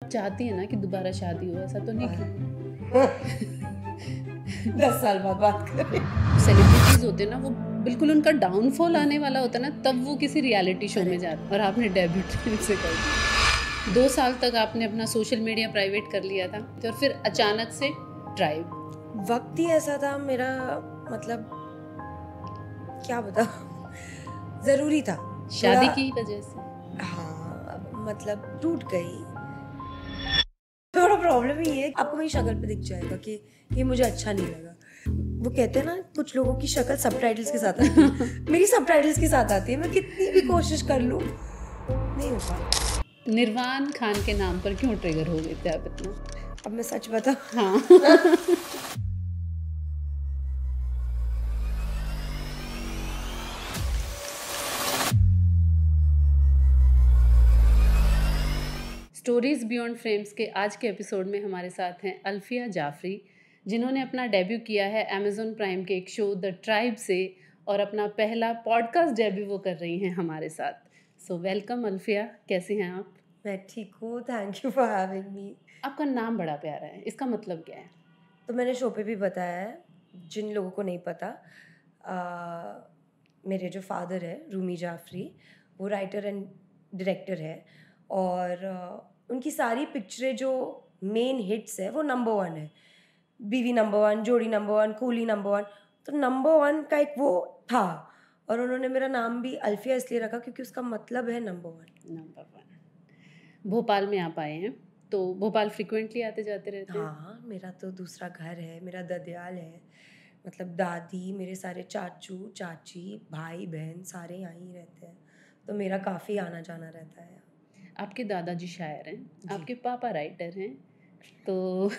चाहती है ना कि दोबारा शादी हो, ऐसा तो नहीं कि 10 साल बाद बात करें। सेलिब्रिटीज होते हैं ना, वो बिल्कुल उनका डाउनफॉल आने वाला होता है ना, तब वो किसी रियलिटी शो में जाते हैं। और आपने डेब्यूट से कर दिया। 2 साल तक आपने अपना सोशल मीडिया प्राइवेट कर लिया था और फिर अचानक से ट्राइब। वक्त ही ऐसा था मेरा, मतलब क्या बताऊं, जरूरी था। शादी की वजह से हाँ, मतलब टूट गई। थोड़ा प्रॉब्लम ही है, आपको मेरी शक्ल पे दिख जाएगा कि ये मुझे अच्छा नहीं लगा। वो कहते हैं ना, कुछ लोगों की शक्ल सबटाइटल्स के साथ आती है, मेरी सबटाइटल्स के साथ आती है। मैं कितनी भी कोशिश कर लूं, नहीं हो पाता। निर्वाण खान के नाम पर क्यों ट्रिगर हो गए थे आप इतना? अब मैं सच बताऊं, हाँ। स्टोरीज बियॉन्ड फ्रेम्स के आज के एपिसोड में हमारे साथ हैं अल्फिया जाफरी, जिन्होंने अपना डेब्यू किया है अमेज़न प्राइम के एक शो द ट्राइब से, और अपना पहला पॉडकास्ट डेब्यू वो कर रही हैं हमारे साथ। सो वेलकम अल्फिया, कैसी हैं आप? मैं ठीक हूँ, thank you for having me. आपका नाम बड़ा प्यारा है, इसका मतलब क्या है? तो मैंने शो पे भी बताया है, जिन लोगों को नहीं पता, मेरे जो फादर है रूमी जाफरी, वो राइटर एंड डायरेक्टर है। और उनकी सारी पिक्चरें जो मेन हिट्स है वो नंबर 1 है। बीवी नंबर 1, जोड़ी नंबर 1, कूली नंबर 1। तो नंबर 1 का एक वो था, और उन्होंने मेरा नाम भी अल्फिया इसलिए रखा क्योंकि उसका मतलब है नंबर 1। नंबर 1। भोपाल में आप आए हैं, तो भोपाल फ्रिक्वेंटली आते जाते रहते हैं? हाँ, मेरा तो दूसरा घर है, मेरा ददियाल है। मतलब दादी, मेरे सारे चाचू चाची, भाई बहन सारे यहाँ ही रहते हैं, तो मेरा काफ़ी आना जाना रहता है। आपके दादाजी शायर हैं, जी। आपके पापा राइटर हैं, तो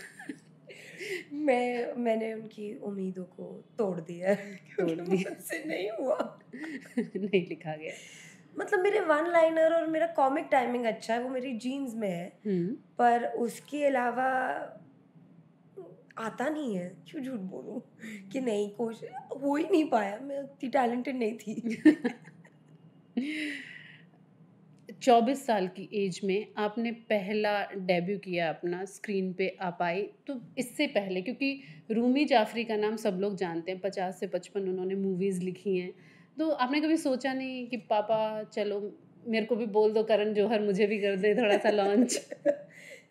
मैंने उनकी उम्मीदों को तोड़ दिया है क्योंकि मुझसे नहीं हुआ। नहीं लिखा गया। मतलब मेरे वन लाइनर और मेरा कॉमिक टाइमिंग अच्छा है, वो मेरी जीन्स में है, पर उसके अलावा आता नहीं है। क्यों झूठ बोलूं कि नहीं, कोशिश हो ही नहीं पाया, मैं उतनी टैलेंटेड नहीं थी। 24 साल की एज में आपने पहला डेब्यू किया अपना, स्क्रीन पे आप आई। तो इससे पहले, क्योंकि रूमी जाफरी का नाम सब लोग जानते हैं, 50 से 55 उन्होंने मूवीज़ लिखी हैं, तो आपने कभी सोचा नहीं कि पापा चलो मेरे को भी बोल दो, करण जौहर मुझे भी कर दे थोड़ा सा लॉन्च?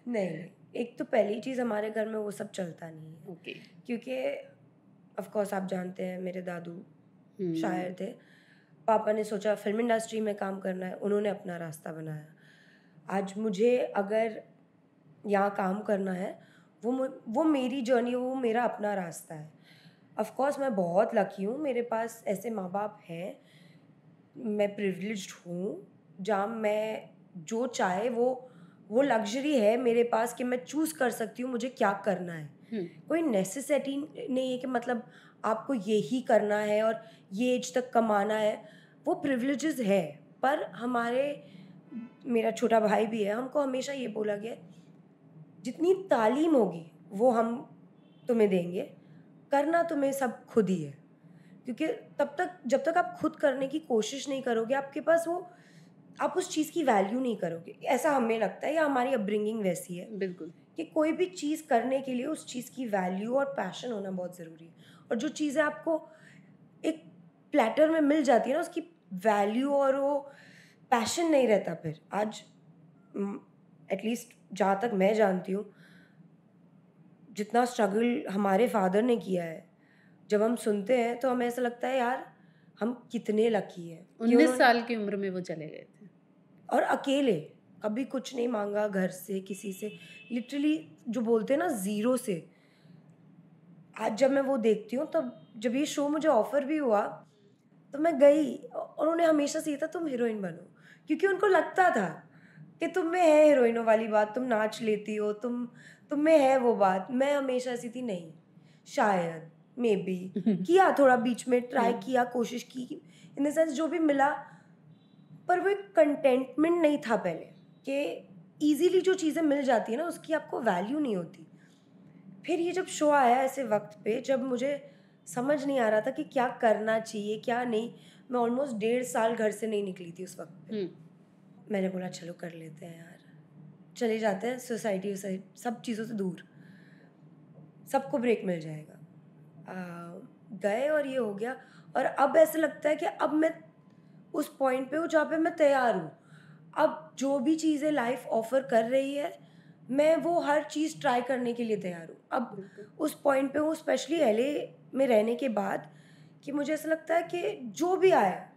नहीं, एक तो पहली चीज़, हमारे घर में वो सब चलता नहीं है। ओके। क्योंकि ऑफ कोर्स आप जानते हैं, मेरे दादू शायर थे। पापा ने सोचा फिल्म इंडस्ट्री में काम करना है, उन्होंने अपना रास्ता बनाया। आज मुझे अगर यहाँ काम करना है, वो मेरी जर्नी, वो मेरा अपना रास्ता है। ऑफ कोर्स मैं बहुत लकी हूँ, मेरे पास ऐसे माँ बाप हैं, मैं प्रिविलेज्ड हूँ, जहाँ मैं जो चाहे वो लग्जरी है मेरे पास कि मैं चूज़ कर सकती हूँ मुझे क्या करना है। कोई नेसेसिटी नहीं है कि मतलब आपको यही करना है और ये एज तक कमाना है। वो प्रिविलेजेस है, पर मेरा छोटा भाई भी है, हमको हमेशा ये बोला गया जितनी तालीम होगी वो हम तुम्हें देंगे, करना तुम्हें सब खुद ही है। क्योंकि जब तक आप खुद करने की कोशिश नहीं करोगे, आपके पास वो, आप उस चीज़ की वैल्यू नहीं करोगे। ऐसा हमें लगता है, या हमारी अपब्रिंगिंग वैसी है बिल्कुल कि कोई भी चीज़ करने के लिए उस चीज़ की वैल्यू और पैशन होना बहुत ज़रूरी है। और जो चीज़ें आपको एक प्लेटर में मिल जाती है ना, उसकी वैल्यू और वो पैशन नहीं रहता फिर। आज एटलीस्ट जहाँ तक मैं जानती हूँ, जितना स्ट्रगल हमारे फादर ने किया है, जब हम सुनते हैं तो हमें ऐसा लगता है यार हम कितने लकी हैं। 19 साल की उम्र में वो चले गए थे, और अकेले, कभी कुछ नहीं मांगा घर से, किसी से, लिटरली जो बोलते हैं ना ज़ीरो से। आज जब मैं वो देखती हूँ, तब जब ये शो मुझे ऑफ़र भी हुआ तो मैं गई, और उन्हें हमेशा से ये था तुम हीरोइन बनो, क्योंकि उनको लगता था कि तुम में है हीरोइनों वाली बात, तुम नाच लेती हो, तुम में है वो बात। मैं हमेशा ऐसी थी, नहीं, शायद मे बी किया, थोड़ा बीच में ट्राई किया, कोशिश की, इन द सेंस जो भी मिला, पर वो एक कंटेंटमेंट नहीं था पहले, कि ईजीली जो चीज़ें मिल जाती है ना उसकी आपको वैल्यू नहीं होती। फिर ये जब शो आया ऐसे वक्त पे, जब मुझे समझ नहीं आ रहा था कि क्या करना चाहिए क्या नहीं, मैं ऑलमोस्ट 1.5 साल घर से नहीं निकली थी उस वक्त पे। मैंने बोला चलो कर लेते हैं यार, चले जाते हैं सोसाइटी से, सब चीज़ों से दूर, सबको ब्रेक मिल जाएगा। गए और ये हो गया, और अब ऐसा लगता है कि अब मैं उस पॉइंट पे हूँ जहाँ पे मैं तैयार हूँ। अब जो भी चीज़ें लाइफ ऑफर कर रही है, मैं वो हर चीज़ ट्राई करने के लिए तैयार हूँ। अब बिल्कुल। उस पॉइंट पे हूँ, स्पेशली एलए में रहने के बाद, कि मुझे ऐसा लगता है कि जो भी आया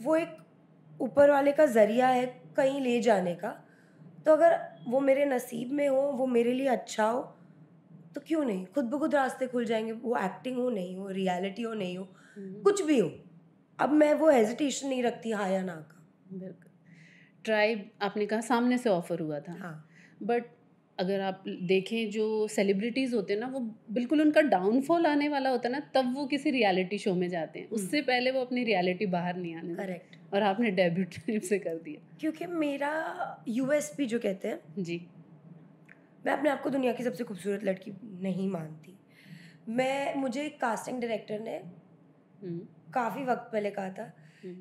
वो एक ऊपर वाले का ज़रिया है कहीं ले जाने का। तो अगर वो मेरे नसीब में हो, वो मेरे लिए अच्छा हो, तो क्यों नहीं, खुद ब खुद रास्ते खुल जाएंगे। वो एक्टिंग हो, नहीं हो, रियलिटी हो, नहीं हो, कुछ भी हो, अब मैं वो हेजिटेशन नहीं रखती हाँ या ना का। बिल्कुल। ट्राइब आपने कहा सामने से ऑफ़र हुआ था, हाँ, बट अगर आप देखें जो सेलिब्रिटीज़ होते हैं ना, वो बिल्कुल उनका डाउनफॉल आने वाला होता है ना, तब वो किसी रियलिटी शो में जाते हैं। उससे पहले वो अपनी रियलिटी बाहर नहीं आने देते, करेक्ट। और आपने डेब्यू ट्रिप से कर दिया। क्योंकि मेरा यूएसपी जो कहते हैं, जी। मैं अपने आप को दुनिया की सबसे खूबसूरत लड़की नहीं मानती। मुझे कास्टिंग डायरेक्टर ने हुँ, काफ़ी वक्त पहले कहा था हुँ,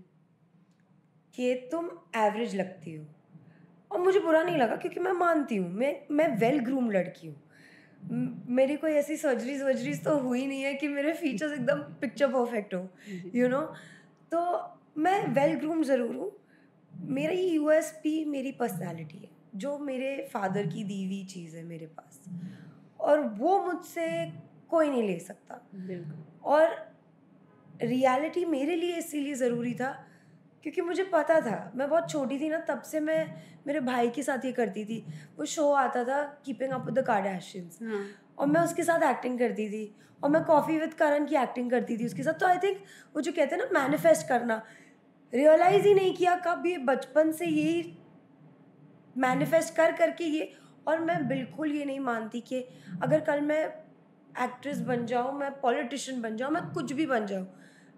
कि तुम एवरेज लगती हो, और मुझे बुरा नहीं लगा, क्योंकि मैं मानती हूँ मैं वेल ग्रूम लड़की हूँ। मेरी कोई ऐसी सर्जरीज वर्जरीज तो हुई नहीं है कि मेरे फीचर्स एकदम पिक्चर परफेक्ट हो, जी, यू नो। तो मैं वेल ग्रूम ज़रूर हूँ। मेरा ये यूएसपी मेरी पर्सनालिटी है, जो मेरे फादर की दी हुई चीज़ है मेरे पास, और वो मुझसे कोई नहीं ले सकता। बिल्कुल। और रियलिटी मेरे लिए इसीलिए ज़रूरी था, क्योंकि मुझे पता था, मैं बहुत छोटी थी ना, तब से मैं मेरे भाई के साथ ये करती थी। वो शो आता था keeping up with the Kardashians, हाँ, और मैं उसके साथ एक्टिंग करती थी, और मैं कॉफ़ी विद करण की एक्टिंग करती थी उसके साथ। तो आई थिंक वो जो कहते हैं ना मैनिफेस्ट करना, रियलाइज़ ही नहीं किया कब ये बचपन से यही मैनिफेस्ट कर करके ये। और मैं बिल्कुल ये नहीं मानती कि अगर कल मैं एक्ट्रेस बन जाऊँ, मैं पॉलिटिशियन बन जाऊँ, मैं कुछ भी बन जाऊँ,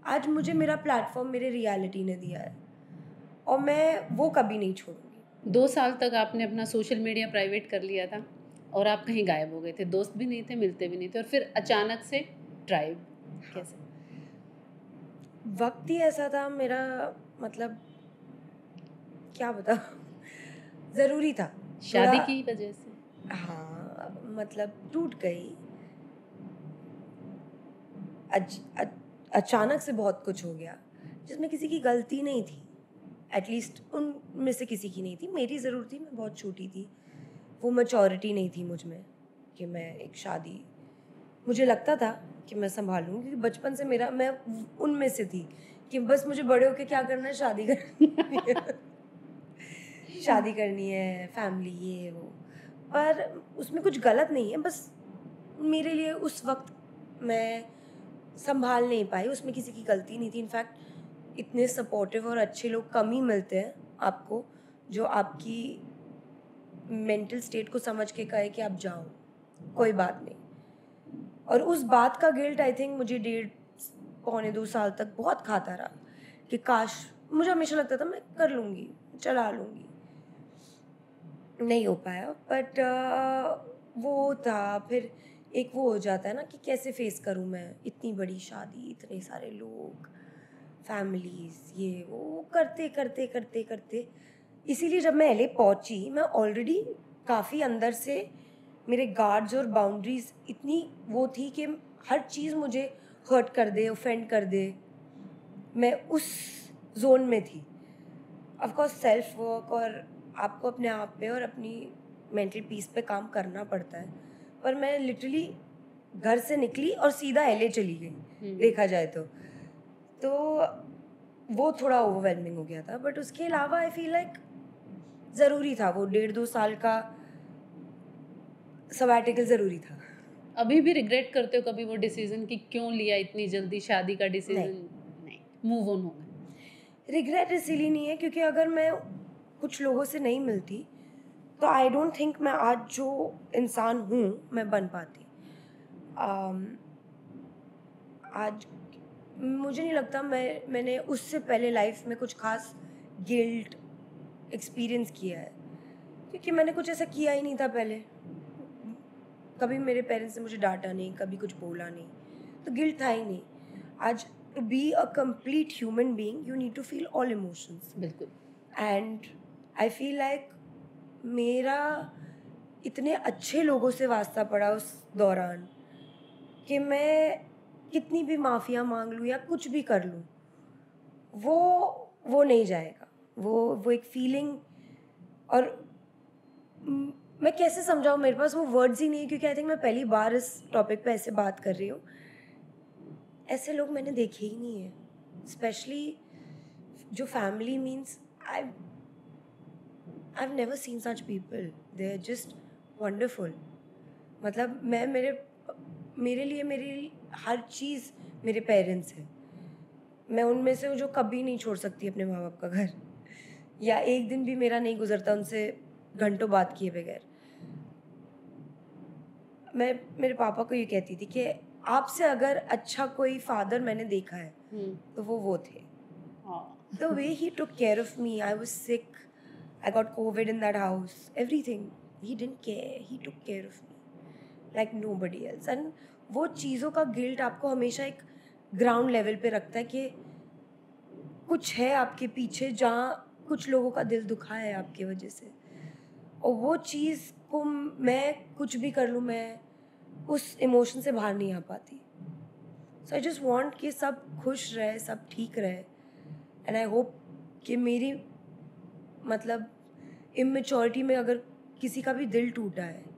आज मुझे मेरा प्लेटफॉर्म मेरे रियलिटी ने दिया है, और मैं वो कभी नहीं छोड़ूंगी। 2 साल तक आपने अपना सोशल मीडिया प्राइवेट कर लिया था, और आप कहीं गायब हो गए थे, दोस्त भी नहीं थे, मिलते भी नहीं थे, और फिर अचानक से ट्राइब, हाँ, कैसे? वक्त ही ऐसा था मेरा, मतलब क्या बताऊँ, ज़रूरी था थोड़ा। शादी की वजह से? हाँ, मतलब टूट गई, अचानक से बहुत कुछ हो गया, जिसमें किसी की गलती नहीं थी। एटलीस्ट उनमें से किसी की नहीं थी, मेरी ज़रूर थी, मैं बहुत छोटी थी। वो मैच्योरिटी नहीं थी मुझ में कि मैं एक शादी, मुझे लगता था कि मैं सँभालूँगी, क्योंकि बचपन से मैं उनमें से थी कि बस मुझे बड़े होके क्या करना है, शादी करनी है। शादी करनी है, फैमिली, ये वो। पर उसमें कुछ गलत नहीं है, बस मेरे लिए उस वक़्त मैं सँभाल नहीं पाई, उसमें किसी की गलती नहीं थी। इनफैक्ट इतने सपोर्टिव और अच्छे लोग कम ही मिलते हैं आपको, जो आपकी मेंटल स्टेट को समझ के कहे कि आप जाओ, कोई बात नहीं। और उस बात का गिल्ट आई थिंक मुझे 1.5 पौने 2 साल तक बहुत खाता रहा, कि काश, मुझे हमेशा लगता था मैं कर लूँगी, चला लूँगी। नहीं हो पाया, बट वो था फिर एक वो हो जाता है ना कि कैसे फेस करूँ मैं इतनी बड़ी शादी, इतने सारे लोग, फैमिलीज़, ये वो करते करते करते करते। इसीलिए जब मैं एलए पहुंची, मैं ऑलरेडी काफ़ी अंदर से, मेरे गार्ड्स और बाउंड्रीज इतनी वो थी कि हर चीज़ मुझे हर्ट कर दे, ऑफेंड कर दे, मैं उस जोन में थी। ऑफ कोर्स सेल्फ वर्क, और आपको अपने आप पे और अपनी मेंटल पीस पे काम करना पड़ता है। पर मैं लिटरली घर से निकली और सीधा एलए चली गई, देखा जाए तो वो थोड़ा ओवरवेलमिंग हो गया था। बट उसके अलावा आई फील लाइक ज़रूरी था, वो 1.5-2 साल का सबैटिकल ज़रूरी था। अभी भी रिग्रेट करते हो कभी वो डिसीजन कि क्यों लिया इतनी जल्दी शादी का नहीं, डिसीजन? नहीं, मूव ऑन हो गए। रिग्रेट इसीलिए नहीं है क्योंकि अगर मैं कुछ लोगों से नहीं मिलती, तो आई डोंट थिंक मैं आज जो इंसान हूँ मैं बन पाती। um, आज मुझे नहीं लगता मैंने उससे पहले लाइफ में कुछ खास गिल्ट एक्सपीरियंस किया है, क्योंकि मैंने कुछ ऐसा किया ही नहीं था पहले। कभी मेरे पेरेंट्स ने मुझे डांटा नहीं, कभी कुछ बोला नहीं, तो गिल्ट था ही नहीं। आज to be a complete human being, you need to feel all emotions, बिल्कुल। एंड आई फील लाइक मेरा इतने अच्छे लोगों से वास्ता पड़ा उस दौरान कि मैं कितनी भी माफ़िया मांग लूँ या कुछ भी कर लूँ, वो नहीं जाएगा। वो एक फीलिंग, और मैं कैसे समझाऊँ, मेरे पास वो वर्ड्स ही नहीं है, क्योंकि आई थिंक मैं पहली बार इस टॉपिक पे ऐसे बात कर रही हूँ। ऐसे लोग मैंने देखे ही नहीं है, स्पेशली जो family means I've never seen such people. They're just wonderful. मतलब मेरे लिए मेरी हर चीज़ मेरे पेरेंट्स हैं। मैं उनमें से हूँ जो कभी नहीं छोड़ सकती अपने माँ बाप का घर, या एक दिन भी मेरा नहीं गुजरता उनसे घंटों बात किए बगैर। मैं मेरे पापा को ये कहती थी कि आपसे अगर अच्छा कोई फादर मैंने देखा है तो वो थे। The way he took care of me, I was sick, I got COVID in that house, everything. He didn't care. He took care of me like nobody else. And वो चीज़ों का गिल्ट आपको हमेशा एक ग्राउंड लेवल पे रखता है कि कुछ है आपके पीछे जहाँ कुछ लोगों का दिल दुखा है आपकी वजह से, और वो चीज़ को मैं कुछ भी कर लूँ, मैं उस इमोशन से बाहर नहीं आ पाती। सो आई जस्ट वॉन्ट कि सब खुश रहे, सब ठीक रहे, एंड आई होप कि मेरी मतलब इमेच्योरिटी में अगर किसी का भी दिल टूटा है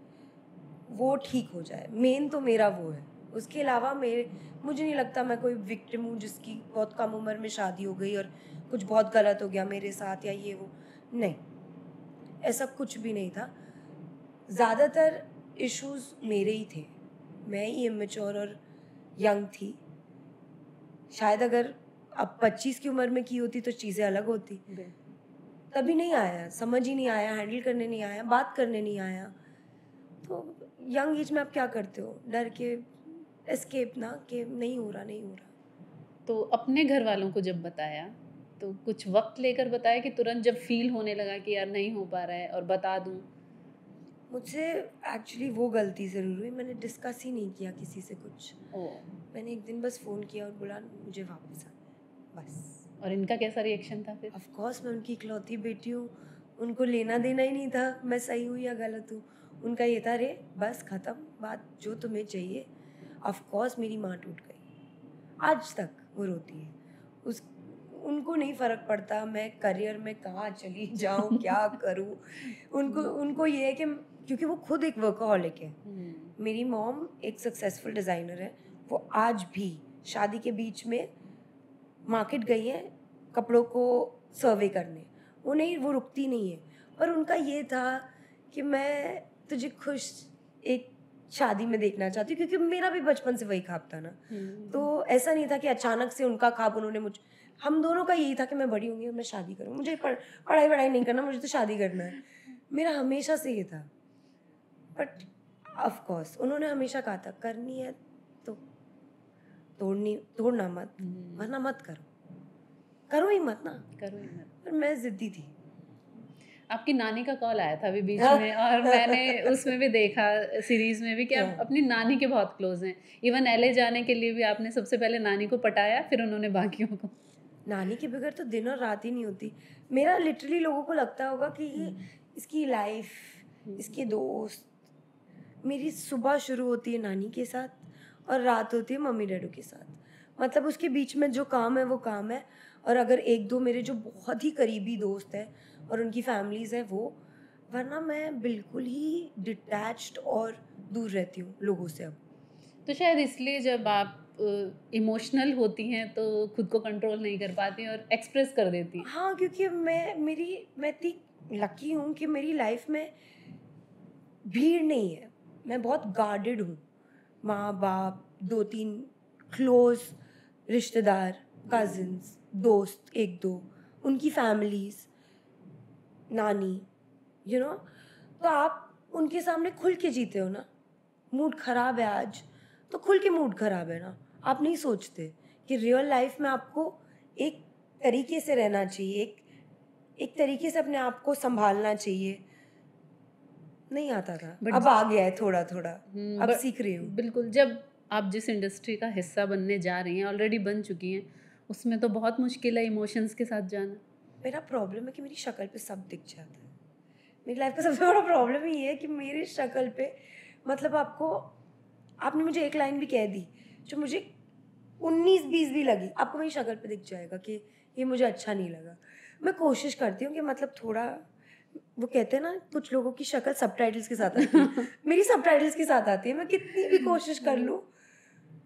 वो ठीक हो जाए। मेन तो मेरा वो है, उसके अलावा मुझे नहीं लगता मैं कोई विक्टिम हूँ जिसकी बहुत कम उम्र में शादी हो गई और कुछ बहुत गलत हो गया मेरे साथ या ये वो, नहीं, ऐसा कुछ भी नहीं था। ज़्यादातर इश्यूज़ मेरे ही थे, मैं ही इमेच्योर और यंग थी। शायद अगर अब 25 की उम्र में की होती तो चीज़ें अलग होती, तभी नहीं आया, समझ ही नहीं आया, हैंडल करने नहीं आया, बात करने नहीं आया। तो यंग एज में आप क्या करते हो, डर के एस्केप ना, कि नहीं हो रहा। तो अपने घर वालों को जब बताया तो कुछ वक्त लेकर बताया कि तुरंत जब फील होने लगा कि यार नहीं हो पा रहा है और बता दूं? मुझसे एक्चुअली वो गलती ज़रूर हुई, मैंने डिस्कस ही नहीं किया किसी से कुछ। मैंने एक दिन बस फ़ोन किया और बोला मुझे वापस आना है, बस। और इनका कैसा रिएक्शन था फिर? ऑफ कोर्स मैं उनकी इकलौती बेटी हूँ, उनको लेना देना ही नहीं था मैं सही हूँ या गलत हूँ। उनका ये था, रे बस ख़त्म बात, जो तुम्हें चाहिए। ऑफ कोर्स मेरी माँ टूट गई, आज तक वो रोती है। उनको नहीं फ़र्क पड़ता मैं करियर में कहाँ चली जाऊँ क्या करूँ। उनको ये है कि क्योंकि वो खुद एक वर्कहॉलिक है। मेरी मॉम एक सक्सेसफुल डिज़ाइनर है, वो आज भी शादी के बीच में मार्केट गई है कपड़ों को सर्वे करने, वो रुकती नहीं है। पर उनका ये था कि मैं तुझे खुश एक शादी में देखना चाहती हूँ, क्योंकि मेरा भी बचपन से वही ख्वाब था ना। तो ऐसा नहीं था कि अचानक से उनका ख्वाब उन्होंने हम दोनों का यही था कि मैं बड़ी होंगी और मैं शादी करूँ, मुझे पढ़ाई नहीं करना, मुझे तो शादी करना है, मेरा हमेशा से ये था। बट ऑफ कोर्स उन्होंने हमेशा कहा था करनी है तो तोड़ना मत, वरना मत करो ही मत। पर मैं जिद्दी थी। आपकी नानी का कॉल आया था अभी बीच में, और मैंने उसमें भी देखा सीरीज में भी कि आप अपनी नानी के बहुत क्लोज हैं। इवन LA जाने के लिए भी आपने सबसे पहले नानी को पटाया, फिर उन्होंने बाकियों को। नानी के बगैर तो दिन और रात ही नहीं होती मेरा। लिटरली लोगों को लगता होगा कि इसकी लाइफ, इसके दोस्त, मेरी सुबह शुरू होती है नानी के साथ और रात होती है मम्मी डैडू के साथ। मतलब उसके बीच में जो काम है वो काम है, और अगर एक दो मेरे जो बहुत ही करीबी दोस्त हैं और उनकी फैमिलीज़ हैं वो, वरना मैं बिल्कुल ही डिटैच्ड और दूर रहती हूँ लोगों से अब। तो शायद इसलिए जब आप इमोशनल होती हैं तो खुद को कंट्रोल नहीं कर पाती और एक्सप्रेस कर देती हैं। हाँ, क्योंकि मैं इतनी लकी हूँ कि मेरी लाइफ में भीड़ नहीं है, मैं बहुत गार्डेड हूँ। माँ बाप, 2-3 क्लोज रिश्तेदार, कज़िन्स, दोस्त 1-2, उनकी फैमिलीज़, नानी, तो आप उनके सामने खुल के जीते हो ना। मूड ख़राब है आज तो खुल के मूड ख़राब है ना। आप नहीं सोचते कि रियल लाइफ में आपको एक तरीके से रहना चाहिए, एक तरीके से अपने आप को संभालना चाहिए। नहीं आता था, अब आ गया है थोड़ा थोड़ा, अब सीख रही हूँ। बिल्कुल, जब आप जिस इंडस्ट्री का हिस्सा बनने जा रही हैं, ऑलरेडी बन चुकी हैं, उसमें तो बहुत मुश्किल है इमोशंस के साथ जाना। मेरा प्रॉब्लम है कि मेरी शक्ल पे सब दिख जाता है। मेरी लाइफ का सबसे बड़ा प्रॉब्लम ही है कि मेरी शक्ल पे, मतलब आपने मुझे एक लाइन भी कह दी जो मुझे 19-20 भी लगी, आपको मेरी शक्ल पे दिख जाएगा कि ये मुझे अच्छा नहीं लगा। मैं कोशिश करती हूँ कि मतलब थोड़ा, वो कहते हैं ना कुछ लोगों की शक्ल सबटाइटल्स के साथ आती है, मेरी सबटाइटल्स के साथ आती है। मैं कितनी भी कोशिश कर लूँ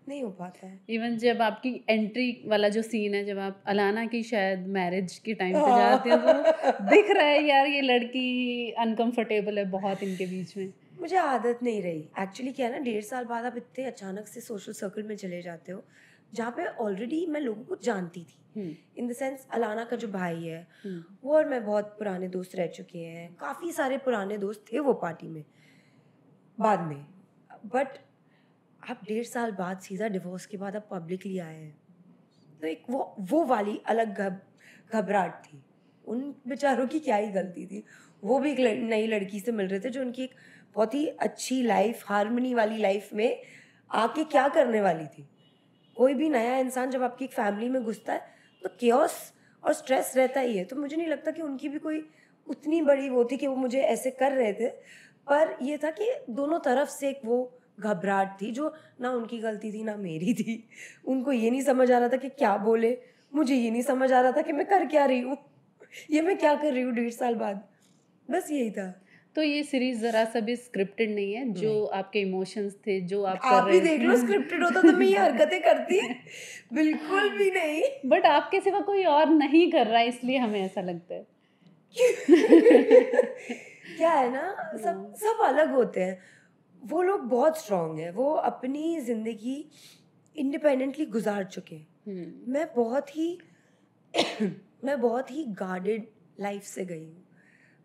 नहीं हो पाता है। इवन जब आपकी एंट्री वाला जो सीन है, जब आप अलाना की शायद मैरिज के टाइम पे हाँ। जाते हो, तो दिख रहा है यार ये लड़की अनकंफर्टेबल है बहुत इनके बीच में। मुझे आदत नहीं रही एक्चुअली। क्या है ना, 1.5 साल बाद आप इतने अचानक से सोशल सर्कल में चले जाते हो जहाँ पे ऑलरेडी मैं लोगों को जानती थी, इन द सेंस अलाना का जो भाई है वो और मैं बहुत पुराने दोस्त रह चुके हैं, काफ़ी सारे पुराने दोस्त थे वो पार्टी में बाद में। बट आप 1.5 साल बाद सीधा डिवोर्स के बाद आप पब्लिकली आए हैं, तो एक वो वाली अलग घबराहट थी। उन बेचारों की क्या ही गलती थी, वो भी एक नई लड़की से मिल रहे थे जो उनकी एक बहुत ही अच्छी लाइफ, हार्मनी वाली लाइफ में आके क्या करने वाली थी। कोई भी नया इंसान जब आपकी एक फैमिली में घुसता है तो केओस और स्ट्रेस रहता ही है। तो मुझे नहीं लगता कि उनकी भी कोई उतनी बड़ी वो थी कि वो मुझे ऐसे कर रहे थे, पर ये था कि दोनों तरफ से एक वो घबराहट थी जो ना उनकी गलती थी ना मेरी थी। उनको ये नहीं समझ आ रहा था कि क्या बोले, मुझे ये नहीं समझ आ रहा था कि मैं कर क्या रही हूँ, ये मैं क्या कर रही हूँ 1.5 साल बाद। बस यही था। तो ये सीरीज जरा सा भी स्क्रिप्टेड नहीं है, जो नहीं, आपके इमोशंस थे, जो आप कर आप ही रहे देख लो, थे। स्क्रिप्टेड होता तो मैं ये हरकतें करती? बिल्कुल भी नहीं। बट आपके सिवा कोई और नहीं कर रहा है, इसलिए हमें ऐसा लगता है। क्या है ना, सब सब अलग होते हैं। वो लोग बहुत स्ट्रांग है, वो अपनी जिंदगी इंडिपेंडेंटली गुजार चुके हैं। मैं बहुत ही मैं बहुत ही गार्डेड लाइफ से गई हूँ।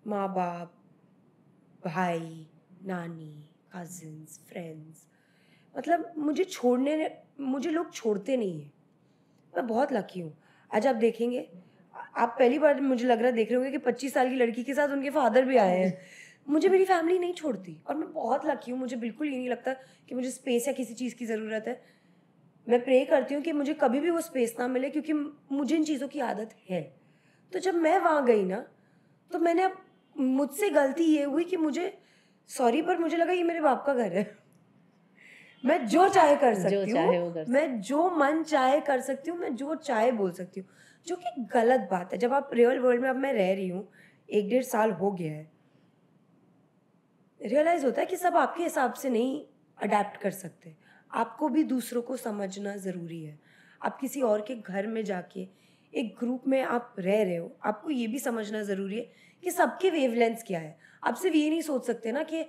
माँ बाप, भाई, नानी, कजिन्स, फ्रेंड्स, मतलब मुझे लोग छोड़ते नहीं हैं। मैं बहुत लकी हूँ। आज आप देखेंगे, आप पहली बार मुझे लग रहा है देख रहे होंगे कि 25 साल की लड़की के साथ उनके फादर भी आए हैं। मुझे मेरी फैमिली नहीं छोड़ती और मैं बहुत लकी हूँ। मुझे बिल्कुल ये नहीं लगता कि मुझे स्पेस या किसी चीज़ की ज़रूरत है। मैं प्रे करती हूँ कि मुझे कभी भी वो स्पेस ना मिले, क्योंकि मुझे इन चीज़ों की आदत है। तो जब मैं वहाँ गई ना, तो मैंने अब मुझसे गलती ये हुई कि सॉरी, पर मुझे लगा ये मेरे बाप का घर है। मैं जो चाहे कर सकती हूँ, मैं जो मन चाहे कर सकती हूँ, मैं जो चाहे बोल सकती हूँ, जो कि गलत बात है। जब आप रियल वर्ल्ड में, अब मैं रह रही हूँ, 1-1.5 साल हो गया है, रियलाइज़ होता है कि सब आपके हिसाब से नहीं अडेप्ट कर सकते। आपको भी दूसरों को समझना ज़रूरी है। आप किसी और के घर में जाके एक ग्रुप में आप रह रहे हो, आपको ये भी समझना ज़रूरी है कि सबके वेवलेंथ्स क्या है। आप सिर्फ ये नहीं सोच सकते ना कि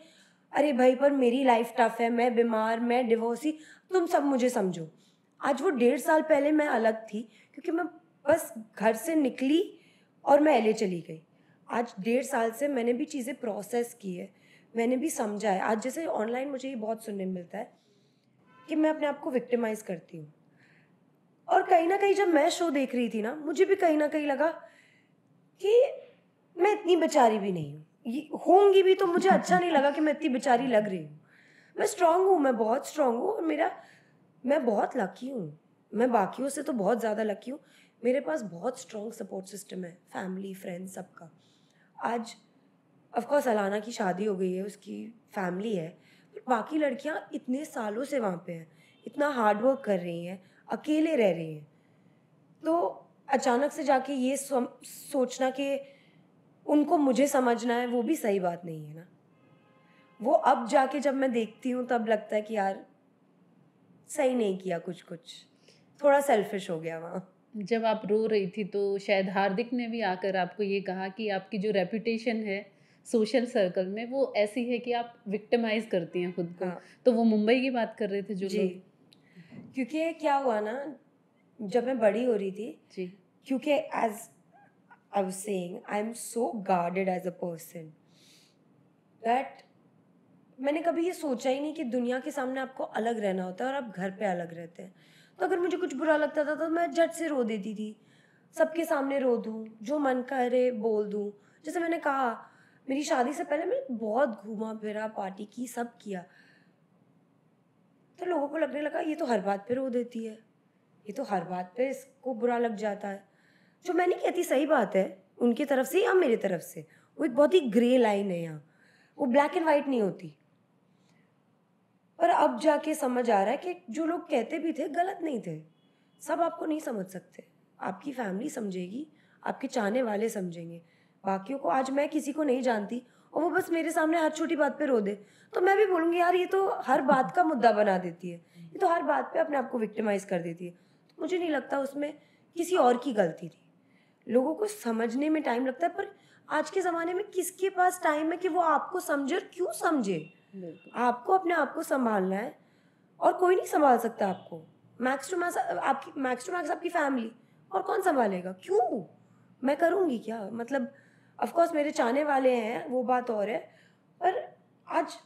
अरे भाई, पर मेरी लाइफ टफ है, मैं बीमार, मैं डिवोर्सी, तुम सब मुझे समझो। आज वो 1.5 साल पहले मैं अलग थी, क्योंकि मैं बस घर से निकली और मैं LA चली गई। आज 1.5 साल से मैंने भी चीज़ें प्रोसेस की है, मैंने भी समझा है। आज जैसे ऑनलाइन मुझे ये बहुत सुनने में मिलता है कि मैं अपने आप को विक्टिमाइज करती हूँ, और कहीं ना कहीं जब मैं शो देख रही थी ना, मुझे भी कहीं ना कहीं लगा कि मैं इतनी बेचारी भी नहीं हूँ, होंगी भी तो मुझे अच्छा नहीं लगा कि मैं इतनी बेचारी लग रही हूँ। मैं स्ट्रांग हूँ, मैं बहुत स्ट्रांग हूँ, और मैं बहुत लकी हूँ। मैं बाकियों से तो बहुत ज़्यादा लकी हूँ। मेरे पास बहुत स्ट्रांग सपोर्ट सिस्टम है, फैमिली, फ्रेंड्स, सबका। आज ऑफ कोर्स अलाना की शादी हो गई है, उसकी फैमिली है, पर बाकी लड़कियां इतने सालों से वहाँ पे हैं, इतना हार्ड वर्क कर रही हैं, अकेले रह रही हैं। तो अचानक से जाके ये सोचना कि उनको मुझे समझना है, वो भी सही बात नहीं है ना। वो अब जाके जब मैं देखती हूँ तब लगता है कि यार सही नहीं किया, कुछ थोड़ा सेल्फिश हो गया वहाँ। जब आप रो रही थी तो शायद हार्दिक ने भी आकर आपको ये कहा कि आपकी जो रेपुटेशन है सोशल सर्कल में, वो ऐसी है कि आप विक्टिमाइज करती हैं खुद को। हाँ तो वो मुंबई की बात कर रहे थे जो जी, लोग। क्योंकि क्या हुआ ना, जब मैं बड़ी हो रही थी, जी। क्योंकि as I was saying, I'm so guarded as a person that मैंने कभी ये सोचा ही नहीं कि दुनिया के सामने आपको अलग रहना होता है और आप घर पे अलग रहते हैं। तो अगर मुझे कुछ बुरा लगता था तो मैं झट से रो देती थी, सबके सामने रो दूँ, जो मन करे बोल दूँ। जैसे मैंने कहा, मेरी शादी से पहले मैंने बहुत घूमा फिरा, पार्टी की, सब किया। तो लोगों को लगने लगा ये तो हर बात पे रो देती है, ये तो हर बात पे इसको बुरा लग जाता है। जो मैं नहीं कहती सही बात है, उनकी तरफ से या मेरी तरफ से, वो एक बहुत ही ग्रे लाइन है यहाँ, वो ब्लैक एंड वाइट नहीं होती। पर अब जाके समझ आ रहा है कि जो लोग कहते भी थे गलत नहीं थे। सब आपको नहीं समझ सकते, आपकी फैमिली समझेगी, आपके चाहने वाले समझेंगे, बाकियों को। आज मैं किसी को नहीं जानती और वो बस मेरे सामने हर छोटी बात पे रो दे, तो मैं भी बोलूँगी यार ये तो हर बात का मुद्दा बना देती है, ये तो हर बात पे अपने आप को विक्टिमाइज कर देती है। तो मुझे नहीं लगता उसमें किसी और की गलती थी। लोगों को समझने में टाइम लगता है, पर आज के ज़माने में किसके पास टाइम है कि वो आपको समझे और क्यों समझे? आपको अपने आप को संभालना है और कोई नहीं संभाल सकता आपको। मैक्स टू मैक्स आपकी फैमिली, और कौन संभालेगा? क्यों? मैं करूँगी क्या? मतलब ऑफ कोर्स मेरे चाहने वाले हैं, वो बात और है, पर आज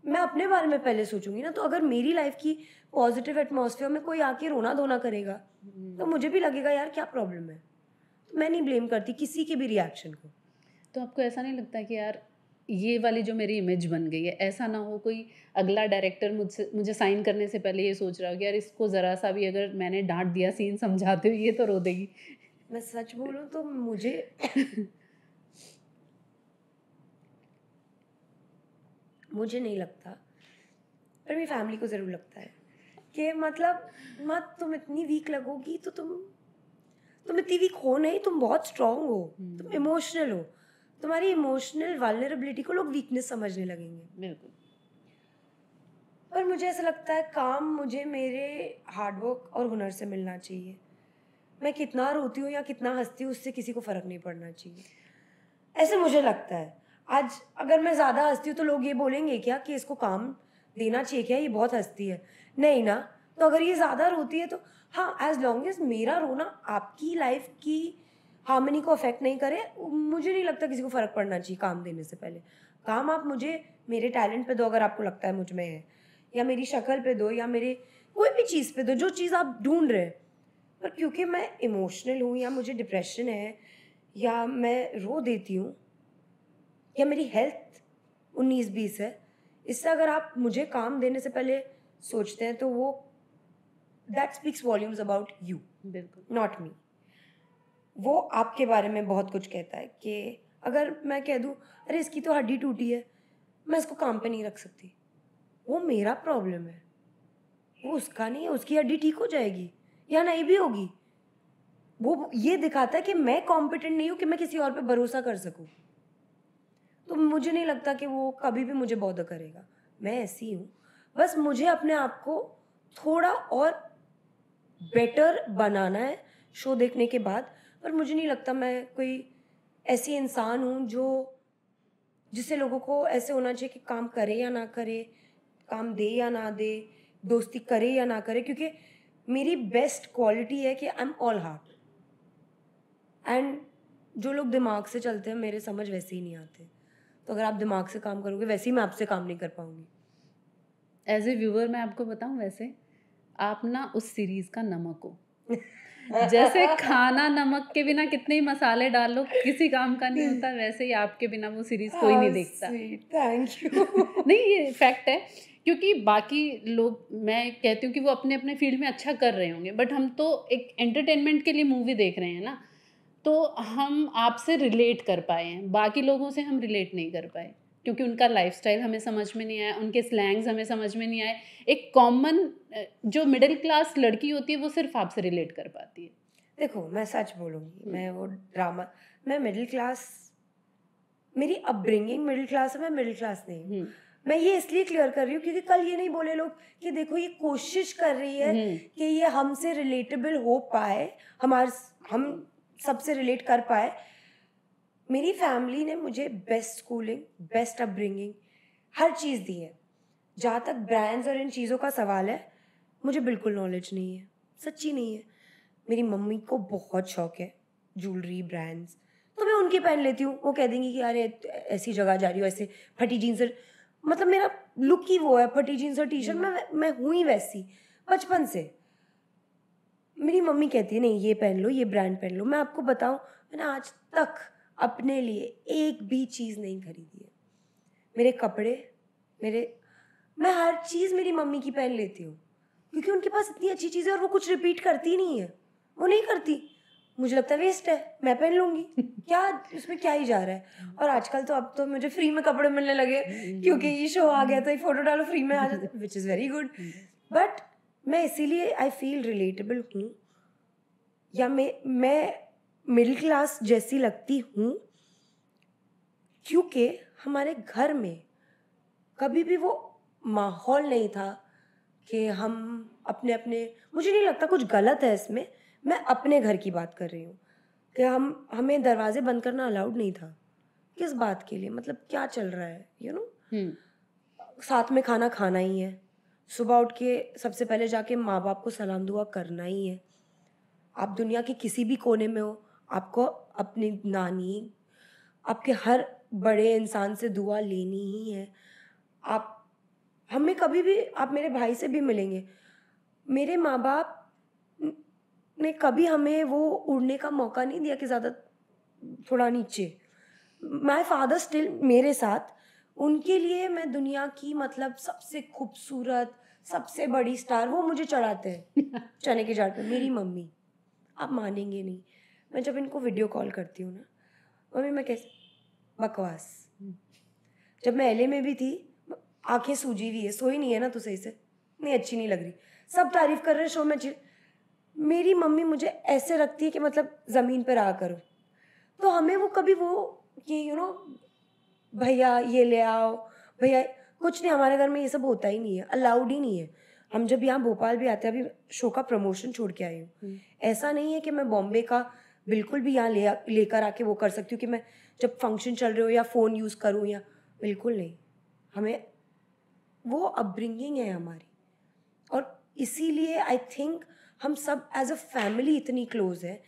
मैं अपने बारे में पहले सोचूंगी ना। तो अगर मेरी लाइफ की पॉजिटिव एटमॉस्फेयर में कोई आके रोना धोना करेगा तो मुझे भी लगेगा यार क्या प्रॉब्लम है। तो मैं नहीं ब्लेम करती किसी के भी रिएक्शन को। तो आपको ऐसा नहीं लगता कि यार ये वाली जो मेरी इमेज बन गई है, ऐसा ना हो कोई अगला डायरेक्टर मुझे साइन करने से पहले ये सोच रहा हो कि यार इसको ज़रा सा भी अगर मैंने डांट दिया सीन समझाते हुए, ये तो रो देगी। मैं सच बोलूं तो मुझे मुझे नहीं लगता, पर मेरी फैमिली को ज़रूर लगता है कि मतलब मत तुम इतनी वीक लगोगी तो तुम इतनी वीक हो नहीं, तुम बहुत स्ट्रांग हो, तुम इमोशनल हो। तुम्हारी इमोशनल वाल्नरेबिलिटी को लोग वीकनेस समझने लगेंगे। बिल्कुल। पर मुझे ऐसा लगता है काम मुझे मेरे हार्डवर्क और हुनर से मिलना चाहिए। मैं कितना रोती हूँ या कितना हंसती हूँ उससे किसी को फ़र्क नहीं पड़ना चाहिए, ऐसे मुझे लगता है। आज अगर मैं ज़्यादा हंसती हूँ तो लोग ये बोलेंगे क्या कि इसको काम देना चाहिए क्या, ये बहुत हंसती है? नहीं ना। तो अगर ये ज़्यादा रोती है तो हाँ, एज लॉन्ग एज मेरा रोना आपकी लाइफ की हार्मनी को अफेक्ट नहीं करे, मुझे नहीं लगता किसी को फ़र्क पड़ना चाहिए काम देने से पहले। काम आप मुझे मेरे टैलेंट पे दो अगर आपको लगता है मुझ में है, या मेरी शक्ल पे दो, या मेरे कोई भी चीज़ पे दो, जो चीज़ आप ढूंढ रहे हैं। पर क्योंकि मैं इमोशनल हूँ, या मुझे डिप्रेशन है, या मैं रो देती हूँ, या मेरी हेल्थ 19-20 है, इससे अगर आप मुझे काम देने से पहले सोचते हैं तो वो that speaks volumes about you, बिल्कुल। Not me. वो आपके बारे में बहुत कुछ कहता है कि अगर मैं कह दूँ अरे इसकी तो हड्डी टूटी है, मैं इसको काम पे नहीं रख सकती, वो मेरा प्रॉब्लम है, वो उसका नहीं है। उसकी हड्डी ठीक हो जाएगी या नहीं भी होगी, वो ये दिखाता है कि मैं कॉम्पिटेंट नहीं हूँ कि मैं किसी और पे भरोसा कर सकूँ। तो मुझे नहीं लगता कि वो कभी भी मुझे बॉदर करेगा। मैं ऐसी हूँ, बस मुझे अपने आप को थोड़ा और बेटर बनाना है शो देखने के बाद। पर मुझे नहीं लगता मैं कोई ऐसी इंसान हूँ जो जिससे लोगों को ऐसे होना चाहिए कि काम करे या ना करे, काम दे या ना दे, दोस्ती करे या ना करे, क्योंकि मेरी बेस्ट क्वालिटी है कि I am all heart. And जो लोग दिमाग से चलते हैं मेरे समझ वैसे ही नहीं आते। तो अगर आप दिमाग से काम करोगे वैसे ही मैं आपसे काम नहीं कर पाऊंगी। एज ए व्यूअर मैं आपको बताऊं, वैसे आप ना उस सीरीज का नमक हो। जैसे खाना नमक के बिना कितने ही मसाले डाल लो किसी काम का नहीं होता, वैसे ही आपके बिना वो सीरीज कोई नहीं देखता। Thank you. नहीं, ये फैक्ट है, क्योंकि बाकी लोग, मैं कहती हूँ कि वो अपने अपने फील्ड में अच्छा कर रहे होंगे, बट हम तो एक एंटरटेनमेंट के लिए मूवी देख रहे हैं ना, तो हम आपसे रिलेट कर पाए हैं, बाकी लोगों से हम रिलेट नहीं कर पाए, क्योंकि उनका लाइफस्टाइल हमें समझ में नहीं आया, उनके स्लैंग्स हमें समझ में नहीं आए। एक कॉमन जो मिडिल क्लास लड़की होती है वो सिर्फ आपसे रिलेट कर पाती है। देखो मैं सच बोलूँगी, मैं वो ड्रामा, मैं मिडिल क्लास, मेरी अपब्रिंगिंग मिडिल क्लास है, मैं मिडिल क्लास नहीं हूँ। मैं ये इसलिए क्लियर कर रही हूँ क्योंकि कल ये नहीं बोले लोग कि देखो ये कोशिश कर रही है कि ये हमसे रिलेटेबल हो पाए, हम सबसे रिलेट कर पाए। मेरी फैमिली ने मुझे बेस्ट स्कूलिंग, बेस्ट अपब्रिंगिंग, हर चीज़ दी है। जहाँ तक ब्रांड्स और इन चीज़ों का सवाल है, मुझे बिल्कुल नॉलेज नहीं है, सच्ची नहीं है। मेरी मम्मी को बहुत शौक है ज्वेलरी ब्रांड्स, तो मैं उनकी पहन लेती हूँ। वो कह देंगी कि अरे ऐसी जगह जा रही हो, ऐसे फटी जीन्स, मतलब मेरा लुक ही वो है, फटी जीन्स और टी शर्ट। मैं हूँ ही वैसी बचपन से। मेरी मम्मी कहती है नहीं ये पहन लो, ये ब्रांड पहन लो। मैं आपको बताऊँ, मैंने आज तक अपने लिए एक भी चीज़ नहीं खरीदी है। मेरे कपड़े, मैं हर चीज़ मेरी मम्मी की पहन लेती हूँ, क्योंकि उनके पास इतनी अच्छी चीज़ें और वो कुछ रिपीट करती नहीं है, वो नहीं करती। मुझे लगता है वेस्ट है, मैं पहन लूंगी, क्या इसमें क्या ही जा रहा है। और आजकल तो अब तो मुझे फ्री में कपड़े मिलने लगे क्योंकि ये शो आ गया, तो ये फोटो डालो फ्री में आ जाता, which is very good. But मैं इसीलिए आई फील रिलेटेबल हूँ, या मैं मिडिल क्लास जैसी लगती हूँ क्योंकि हमारे घर में कभी भी वो माहौल नहीं था कि हम अपने अपने, मुझे नहीं लगता कुछ गलत है इसमें, मैं अपने घर की बात कर रही हूँ कि हमें दरवाजे बंद करना अलाउड नहीं था। किस बात के लिए, मतलब क्या चल रहा है, यू नो। साथ में खाना खाना ही है, सुबह उठ के सबसे पहले जाके माँ बाप को सलाम दुआ करना ही है। आप दुनिया के किसी भी कोने में हो, आपको अपनी नानी, आपके हर बड़े इंसान से दुआ लेनी ही है। आप हमें कभी भी, आप मेरे भाई से भी मिलेंगे, मेरे माँ बाप ने कभी हमें वो उड़ने का मौका नहीं दिया कि ज़्यादा थोड़ा नीचे। माय फादर स्टिल मेरे साथ, उनके लिए मैं दुनिया की मतलब सबसे खूबसूरत, सबसे बड़ी स्टार वो मुझे चढ़ाते हैं चने के झाड़ पे। मेरी मम्मी, आप मानेंगे नहीं, मैं जब इनको वीडियो कॉल करती हूँ ना, मम्मी मैं कैसे, बकवास। जब मैं एलए में भी थी, आंखें सूजी हुई है, सोई नहीं है ना तू सही से, नहीं अच्छी नहीं लग रही, सब तारीफ कर रहे हैं शो में, मेरी मम्मी मुझे ऐसे रखती है कि मतलब ज़मीन पर रहा करो। तो हमें वो कभी वो कि यू नो भैया ये ले आओ, भैया कुछ नहीं, हमारे घर में ये सब होता ही नहीं है, अलाउड ही नहीं है। हम जब यहाँ भोपाल भी आते हैं, अभी शो का प्रमोशन छोड़ के आई हूँ, ऐसा नहीं है कि मैं बॉम्बे का बिल्कुल भी यहाँ लेकर आके वो कर सकती हूँ कि मैं जब फंक्शन चल रहे हो या फ़ोन यूज़ करूँ, या बिल्कुल नहीं। हमें वो अपब्रिंगिंग है हमारी, और इसीलिए आई थिंक हम सब एज अ फैमिली इतनी क्लोज है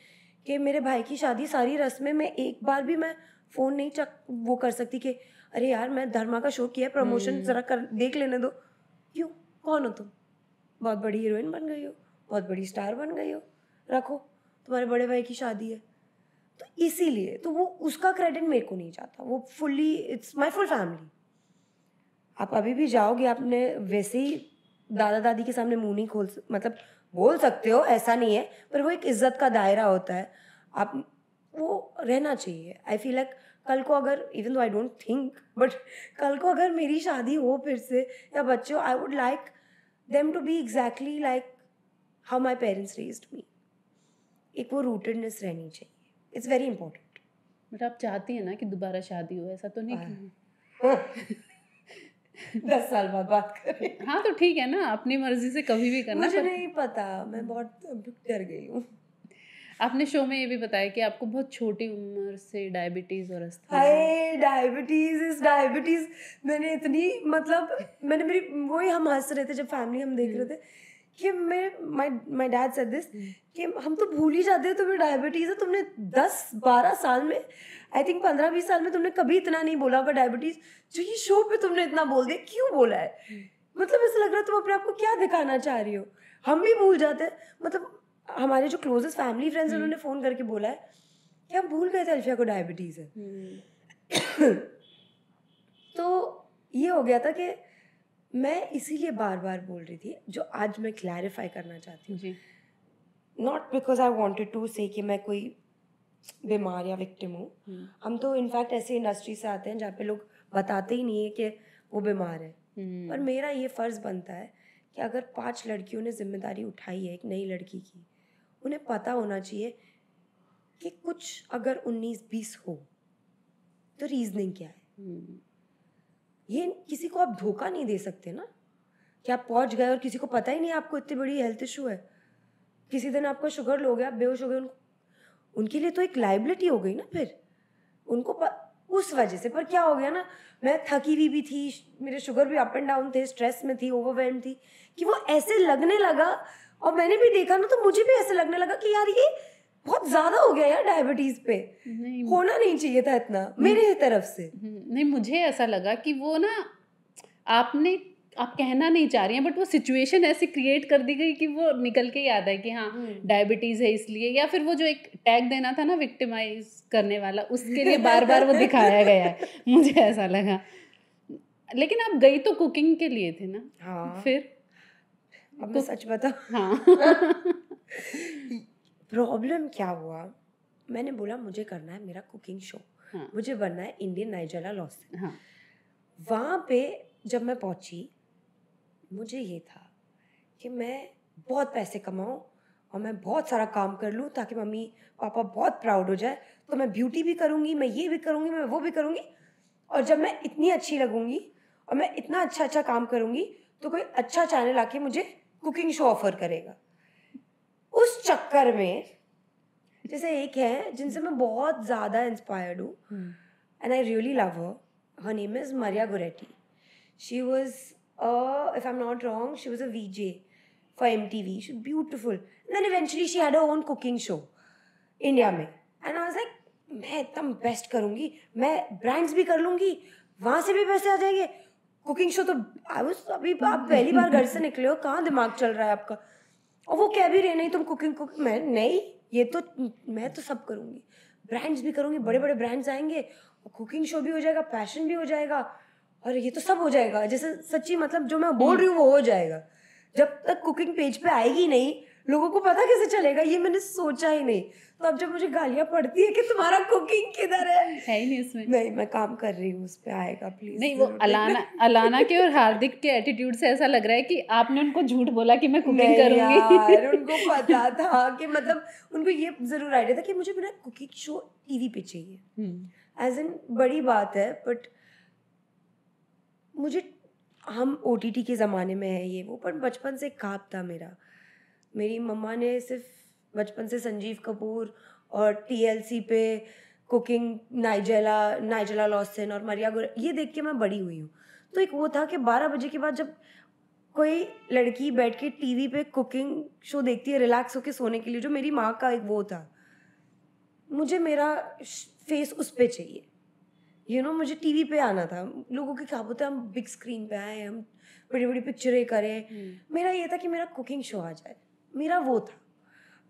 कि मेरे भाई की शादी सारी रस्में में एक बार भी मैं फ़ोन नहीं वो कर सकती कि अरे यार मैं धर्मा का शो किया है, प्रमोशन ज़रा कर देख लेने दो। क्यों, कौन हो तुम, बहुत बड़ी हीरोइन बन गई हो, बहुत बड़ी स्टार बन गई हो, रखो, तुम्हारे बड़े भाई की शादी है। तो इसीलिए तो वो उसका क्रेडिट मेरे को नहीं जाता, वो fully it's my full family. आप अभी भी जाओगे, आपने वैसे ही दादा दादी के सामने मुंह नहीं मतलब बोल सकते हो, ऐसा नहीं है, पर वो एक इज्जत का दायरा होता है, आप वो रहना चाहिए। आई फील लाइक कल को अगर, even though I don't think, but कल को अगर मेरी शादी हो फिर से या बच्चे हो, I would like them to be exactly like how my parents raised me. एक वो रूटेडनेस रहनी चाहिए, इट्स वेरी इंपॉर्टेंट। बट आप चाहती हैं ना कि दोबारा शादी हो, ऐसा तो नहीं कि 10 साल बाद बात करें। हाँ तो ठीक है ना, अपनी मर्जी से कभी भी करना। मुझे नहीं पता, मैं बहुत डर गई हूँ। आपने शो में ये भी बताया कि आपको बहुत छोटी उम्र से डायबिटीज और asthma. Hi, diabetes is diabetes, मैंने इतनी मतलब मैंने मेरी वही, हम हंस रहे थे जब फैमिली हम देख रहे थे कि माय डैड सेड दिस कि हम तो भूल ही जाते हैं तुम्हें डायबिटीज है। तुमने 10-12 साल में, आई थिंक 15-20 साल में तुमने कभी इतना नहीं बोला होगा डायबिटीज, जो ये शो पे तुमने इतना बोल दिया, क्यों बोला है? मतलब ऐसा लग रहा है तुम अपने आप को क्या दिखाना चाह रही हो। हम भी भूल जाते हैं, मतलब हमारे जो क्लोजेस्ट फैमिली फ्रेंड्स हैं उन्होंने फ़ोन करके बोला है कि हम भूल गए थे अल्फिया को डायबिटीज़ है। तो ये हो गया था कि मैं इसीलिए बार बार बोल रही थी, जो आज मैं क्लैरिफाई करना चाहती हूँ, not because I wanted to say कि मैं कोई बीमार या विक्टिम हूँ। हम तो इनफैक्ट ऐसी इंडस्ट्री से आते हैं जहाँ पे लोग बताते ही नहीं है कि वो बीमार है, पर मेरा ये फ़र्ज़ बनता है कि अगर 5 लड़कियों ने जिम्मेदारी उठाई है एक नई लड़की की, उन्हें पता होना चाहिए कि कुछ अगर 19-20 हो तो रीजनिंग क्या है। ये किसी को आप धोखा नहीं दे सकते ना कि आप पहुंच गए और किसी को पता ही नहीं आपको इतनी बड़ी हेल्थ इशू है, किसी दिन आपका शुगर लो गया, आप बेहोश हो गए, उनके लिए तो एक लाइबिलिटी हो गई ना फिर उनको उस वजह से। पर क्या हो गया ना, मैं थकी हुई भी थी, मेरे शुगर भी अप एंड डाउन थे, स्ट्रेस में थी, ओवरवेल्म थी, कि वो ऐसे लगने लगा। और मैंने भी देखा ना, तो मुझे भी ऐसे लगने लगा कि यार ये बहुत ज़्यादा हो गया यार, डायबिटीज़ पे होना नहीं चाहिए था इतना मेरे तरफ से। नहीं, मुझे ऐसा लगा कि वो ना आप कहना नहीं चाह रही हैं, बट वो सिचुएशन ऐसी क्रिएट कर दी गई कि वो निकल के ही आता है कि हाँ डायबिटीज़ है इसलिए, या फिर वो जो एक टैग देना था ना विक्टिमाइज करने वाला, उसके लिए बार बार वो दिखाया गया है, मुझे ऐसा लगा। लेकिन आप गई तो कुकिंग के लिए थे ना। हाँ, फिर अब मैं सच बता, हाँ प्रॉब्लम क्या हुआ, मैंने बोला मुझे करना है मेरा कुकिंग शो, हाँ, मुझे बनना है इंडियन नाइजेला लॉसन। हाँ, वहाँ पे जब मैं पहुँची, मुझे ये था कि मैं बहुत पैसे कमाऊँ और मैं बहुत सारा काम कर लूँ ताकि मम्मी पापा बहुत प्राउड हो जाए। तो मैं ब्यूटी भी करूँगी, मैं ये भी करूँगी, मैं वो भी करूँगी, और जब मैं इतनी अच्छी लगूँगी और मैं इतना अच्छा काम करूँगी तो कोई अच्छा चैनल आके मुझे कुकिंग शो ऑफर करेगा। उस चक्कर में जैसे एक है जिनसे मैं बहुत ज़्यादा इंस्पायर्ड हूँ, and I really love her, her name is Maria Goretti. She was, if I'm not wrong, she was a VJ for MTV. She's beautiful. And then eventually she had her own cooking show India में. And I was like, मैं एकदम best करूँगी, मैं brands भी कर लूँगी, वहाँ से भी पैसे आ जाएंगे. कुकिंग शो तो अभी आप पहली बार घर से निकले हो, कहाँ दिमाग चल रहा है आपका. और वो कह भी रहे नहीं तुम कुकिंग मैं नहीं, ये तो मैं तो सब करूँगी, ब्रांड्स भी करूँगी, बड़े बड़े ब्रांड्स आएंगे, कुकिंग शो भी हो जाएगा, पैशन भी हो जाएगा, और ये तो सब हो जाएगा. जैसे सच्ची मतलब जो मैं बोल रही हूँ वो हो जाएगा. जब तक कुकिंग पेज पे आएगी नहीं, लोगों को पता कैसे चलेगा, ये मैंने सोचा ही नहीं. तो अब जब मुझे गालियाँ पड़ती है कि तुम्हारा कुकिंग किधर है ही नहीं उसमें. नहीं, मैं काम कर रही हूँ, उस पे आएगा प्लीज. नहीं, वो अलाना के और हार्दिक के एटीट्यूड से ऐसा लग रहा है कि आपने उनको झूठ बोला कि मैं कुकिंग करूंगी. यार उनको पता था कि मतलब उनको ये जरूर आइडिया था कि मुझे मेरा कुकिंग शो टीवी पे चाहिए. एज इन बड़ी बात है, बट मुझे हम ओटीटी के ज़माने में है ये वो, पर बचपन से ख्वाब था मेरा. मेरी मम्मा ने सिर्फ बचपन से संजीव कपूर और टीएलसी पे कुकिंग नाइजेला लॉसन और मरिया ये देख के मैं बड़ी हुई हूँ. तो एक वो था कि 12 बजे के बाद जब कोई लड़की बैठ के टीवी पे कुकिंग शो देखती है रिलैक्स होके सोने के लिए, जो मेरी माँ का एक वो था, मुझे मेरा फेस उस पे चाहिए. मुझे टीवी पे आना था. लोगों के ख्वाब होता है हम बिग स्क्रीन पे आए, हम बड़ी बड़ी पिक्चरें करें. मेरा ये था कि मेरा कुकिंग शो आ जाए. मेरा वो था,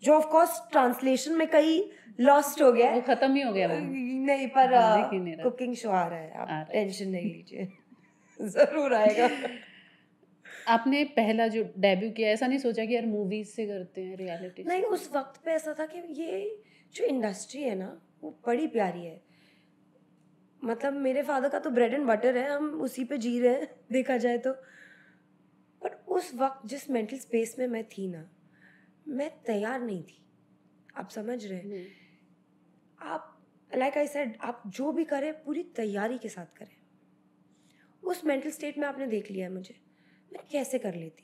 जो ऑफ कोर्स ट्रांसलेशन में कहीं लॉस्ट हो गया, वो खत्म ही हो गया वो. नहीं, पर कुकिंग शो आ रहा है, आप टेंशन नहीं लीजिए. जरूर आएगा. आपने पहला जो डेब्यू किया, ऐसा नहीं सोचा कि यार मूवीज से करते हैं रियलिटी? नहीं, उस वक्त पे ऐसा था कि ये जो इंडस्ट्री है ना वो बड़ी प्यारी है. मतलब मेरे फादर का तो ब्रेड एंड बटर है, हम उसी पे जी रहे हैं देखा जाए तो. बट उस वक्त जिस मेंटल स्पेस में मैं थी ना, मैं तैयार नहीं थी. आप समझ रहे हैं? आप लाइक आई सेड, आप जो भी करें पूरी तैयारी के साथ करें. उस मेंटल स्टेट में आपने देख लिया है मुझे, मैं कैसे कर लेती.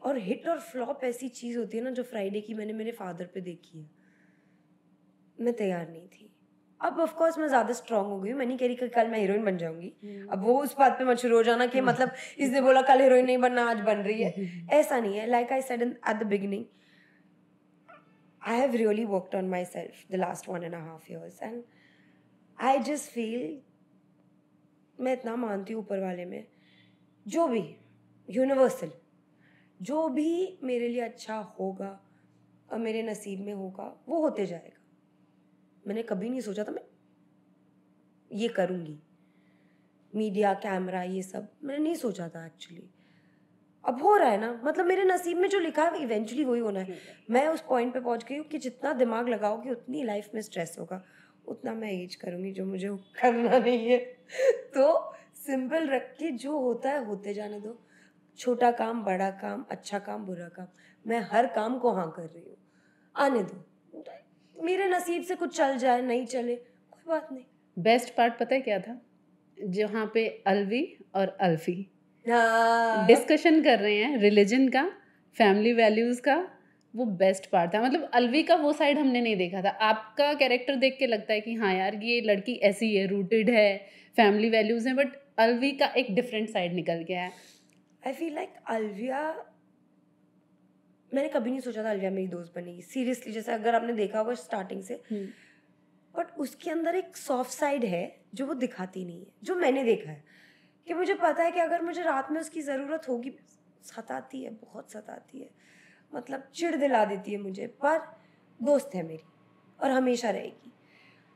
और हिट और फ्लॉप ऐसी चीज़ होती है ना जो फ्राइडे की मैंने मेरे फादर पे देखी है. मैं तैयार नहीं थी. अब ऑफ कोर्स मैं ज़्यादा स्ट्रांग हो गई हूँ. मैं नहीं कह रही कि कल मैं हीरोइन बन जाऊंगी. अब वो उस बात पे मत शुरू हो जाना कि मतलब इसने बोला कल हीरोइन नहीं बनना, आज बन रही है. ऐसा नहीं है. Like I said at the beginning, I have really worked on myself the last 1.5 years, and I just feel, मैं इतना मानती हूँ ऊपर वाले में, जो भी यूनिवर्सल, जो भी मेरे लिए अच्छा होगा और मेरे नसीब में होगा वो होते जाएगा. मैंने कभी नहीं सोचा था मैं ये करूँगी, मीडिया, कैमरा, ये सब मैंने नहीं सोचा था एक्चुअली. अब हो रहा है ना, मतलब मेरे नसीब में जो लिखा है इवेंचुअली वही होना है. मैं उस पॉइंट पे पहुंच गई हूँ कि जितना दिमाग लगाओगे उतनी लाइफ में स्ट्रेस होगा, उतना मैं एज करूँगी जो मुझे करना नहीं है. तो सिंपल रख के जो होता है होते जाने दो. छोटा काम, बड़ा काम, अच्छा काम, बुरा काम, मैं हर काम को हाँ कर रही हूँ. आने दो, मेरे नसीब से कुछ चल जाए नहीं चले कोई बात नहीं. बेस्ट पार्ट पता है क्या था? जहाँ पे अलवी और अल्फी हाँ, डिस्कशन कर रहे हैं रिलीजन का, फैमिली वैल्यूज का, वो बेस्ट पार्ट था. मतलब अलवी का वो साइड हमने नहीं देखा था. आपका कैरेक्टर देख के लगता है कि हाँ यार ये लड़की ऐसी है, रूटेड है, फैमिली वैल्यूज हैं, बट अलवी का एक डिफरेंट साइड निकल गया है. आई फील लाइक अलविया, मैंने कभी नहीं सोचा था अलविया मेरी दोस्त बनेगी सीरियसली. जैसे अगर आपने देखा होगा स्टार्टिंग से, बट उसके अंदर एक सॉफ्ट साइड है जो वो दिखाती नहीं है, जो मैंने देखा है. कि मुझे पता है कि अगर मुझे रात में उसकी ज़रूरत होगी, सताती है, बहुत सताती है, मतलब चिढ़ दिला देती है मुझे, पर दोस्त है मेरी और हमेशा रहेगी.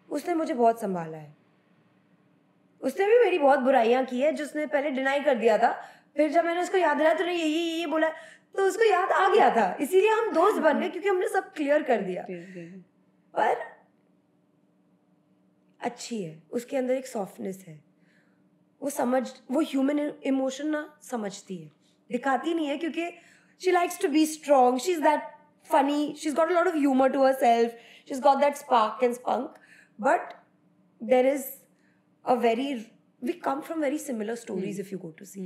उसने मुझे बहुत संभाला है. उसने भी मेरी बहुत बुराइयां की है, जिसने पहले डिनाई कर दिया था. फिर जब मैंने उसको याद दिलाया तो ये बोला, तो उसको याद आ गया था, इसीलिए हम दोस्त बन गए क्योंकि हमने सब क्लियर कर दिया। पर अच्छी है, उसके अंदर एक सॉफ्टनेस है, वो ह्यूमन इमोशन ना समझती है, दिखाती नहीं है क्योंकि she likes to be strong, she's that funny, she's got a lot of humor to herself, she's got that spark and spunk, but there is we come from very similar stories if you go to see.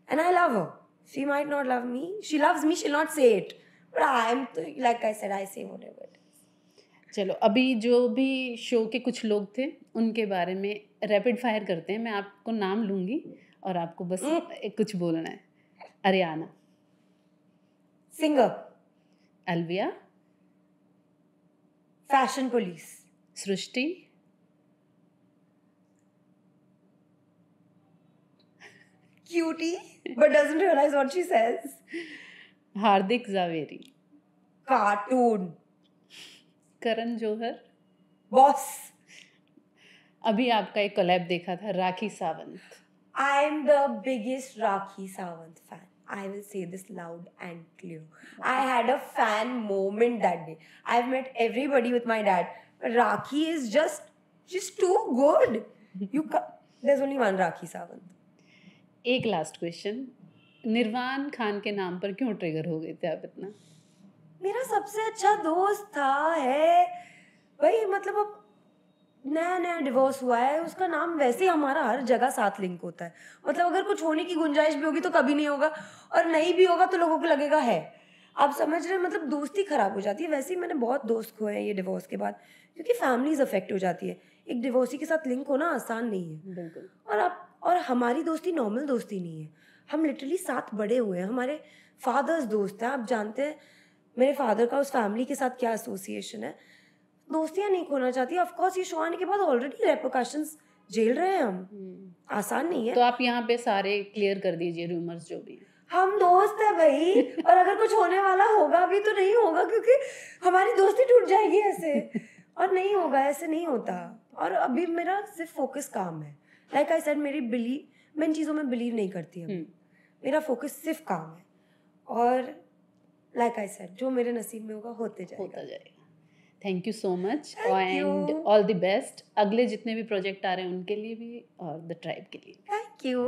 And I love her. She might not love me, she loves me, she'll not say it, but like I said, I say whatever it is. चलो, अभी जो भी show के कुछ लोग थे उनके बारे में रैपिड फायर करते हैं। मैं आपको नाम लूंगी और आपको बस कुछ बोलना है। Ariana, singer, Alaviaa, fashion police, Srishti, cutie but doesn't realize what she says, Hardik Javeri, cartoon, Karan Johar, boss. अभी आपका एक कोलैब देखा था Rakhi Sawant. I am the biggest Rakhi Sawant fan. I will say this loud and clear. I had a fan moment that day. I've met everybody with my dad, but Rakhi is she's too good. There's only one Rakhi Sawant. एक last question, निर्वाण खान के नाम पर क्यों trigger हो गए थे आप इतना? मेरा सबसे अच्छा दोस्त था है भाई, मतलब अब नया नया डिवोर्स हुआ है, उसका नाम वैसे ही हमारा हर जगह साथ लिंक होता है, मतलब अगर कुछ होने की गुंजाइश भी होगी तो कभी नहीं होगा, और नहीं भी होगा तो लोगों को लगेगा है। आप समझ रहे हैं, मतलब दोस्ती खराब हो जाती है। वैसे ही मैंने बहुत दोस्त खोए हैं ये डिवोर्स के बाद, क्योंकि फैमिलीज अफेक्ट हो जाती है। एक डिवोर्सी के साथ लिंक होना आसान नहीं है। बिल्कुल। और हमारी दोस्ती नॉर्मल दोस्ती नहीं है, हम लिटरली साथ बड़े हुए हैं, हमारे फादर्स दोस्त हैं। आप जानते हैं मेरे फादर का उस फैमिली के साथ क्या एसोसिएशन है। दोस्तियां नहीं खोना चाहती। ऑफ कोर्स ये शो आने के बाद ऑलरेडी रेपरकशंस झेल रहे हैं हम, आसान नहीं है। तो आप यहाँ पे सारे क्लियर कर दीजिए रूमर्स जो भी हैं। हम दोस्त है भाई, और अगर कुछ होने वाला होगा भी तो नहीं होगा, क्योंकि हमारी दोस्ती टूट जाएगी ऐसे, और नहीं होगा, ऐसे नहीं होता। और अभी मेरा सिर्फ फोकस काम है। लाइक आई सेड, मैं इन चीज़ों में बिलीव नहीं करती हूँ। मेरा फोकस सिर्फ काम है, और लाइक आई सेड, जो मेरे नसीब में होगा होता जाएगा। Thank you so much and all the best. अगले जितने भी प्रोजेक्ट आ रहे हैं उनके लिए भी और द ट्राइब के लिए। Thank you.